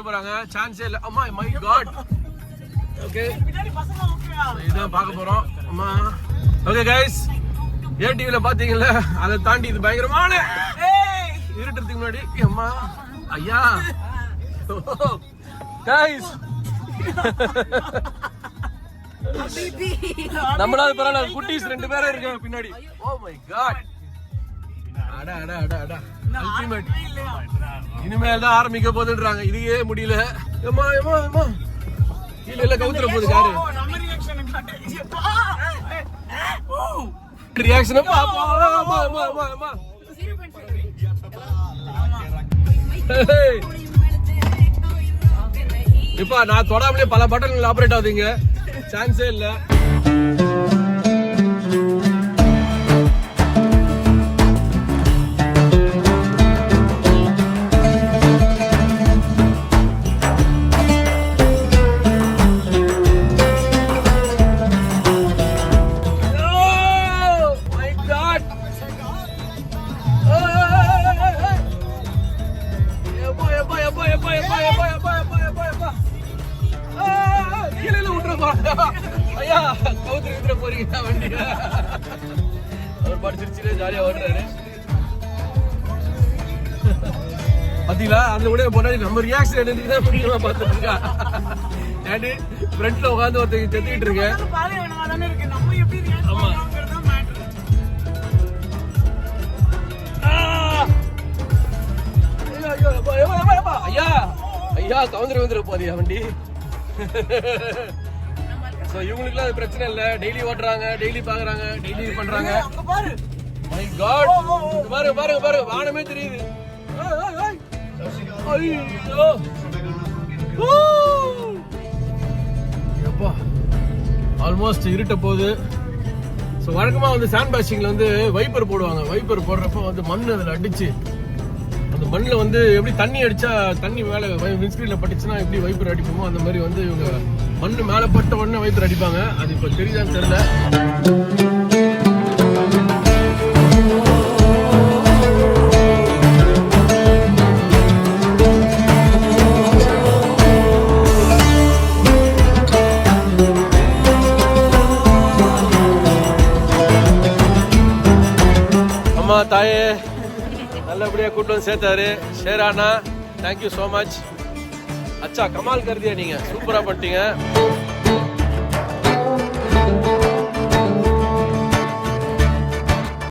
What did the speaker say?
ஊத்த போறாங்க. சான்ஸே இல்ல. அம்மா மை காட். ஓகே இதான் பார்க்க போறோம். அம்மா ஓகே கைஸ், ஏடிவில பாத்தீங்கல்ல, அதை தாண்டி இது பயங்கரமான இருட்டுறதுக்கு முன்னாடி அம்மா ஐயா கைஸ் நம்மளால பரவாயில்ல, குட்டீஸ் 2 பேரும் இருக்காங்க பின்னாடி. ஓ மை காட், அடா அடா அடா அடா அல்டிமேட். இனிமேல் தான் ஆரம்பிக்க போதுன்றாங்க, இதுவே முடியல. ஏமா ஏமா ஏமா கீழே எல்லாம் கவுத்துற போகுது காரு. ரியாக்ஷன் இப்ப நான் தொடாமலே பல பட்டன்கள் ஆபரேட் ஆகுதுங்க, சான்ஸே இல்ல. ஐயா கவுத்துட்டு போறீங்க வண்டியா? அவர் படிச்சிருச்சு, ஜாலியா ஓடுறாரு. பாத்தீங்களா, அந்த உடைய போனா நம்ம ரியாக்ஷன் எடுத்துதான் முக்கியமா பாத்துட்டு இருக்கா. ஏன்னு ஃப்ரண்ட்ல உட்காந்து ஒருத்தங்க செத்துக்கிட்டு இருக்கேன். ஆமா ஐயா ஐயா கவுந்துரு போதியா வண்டி. இவங்களுக்குலாம் அது பிரச்சனை இல்ல, டெய்லி ஓட்டுறாங்க, டெய்லி பாக்குறாங்க, டெய்லி பண்றாங்க. மை காட், பாருங்க பாருங்க பாருங்க, வானமே தெரியுது. ஐயோ எப்பா ஆல்மோஸ்ட் இருட்ட போகுது. ஸோ வழக்கமா வந்து சாண்ட் பேஷிங்ல வந்து வைப்பர் போடுவாங்க. வைப்பர் போடுறப்ப வந்து மண் அதில் அடிச்சு, அந்த மண்ணில் வந்து எப்படி தண்ணி அடிச்சா தண்ணி மேலே விண்ஸ்கிரீன்ல பட்டுச்சுன்னா எப்படி வைப்பர் அடிப்போமோ அந்த மாதிரி வந்து இவங்க மண்ணு மேலே பட்ட உடனே வைப்பர் அடிப்பாங்க. அது இப்போ தெரியுதான்னு தெரியல. அம்மா தாயே நல்லபடியா கூட்டு வந்து சேர்த்தாரு. ஷேரானா தேங்க்யூ சோ மச். அச்சா கமால் கருதியா, நீங்க சூப்பரா பண்ணிட்டீங்க.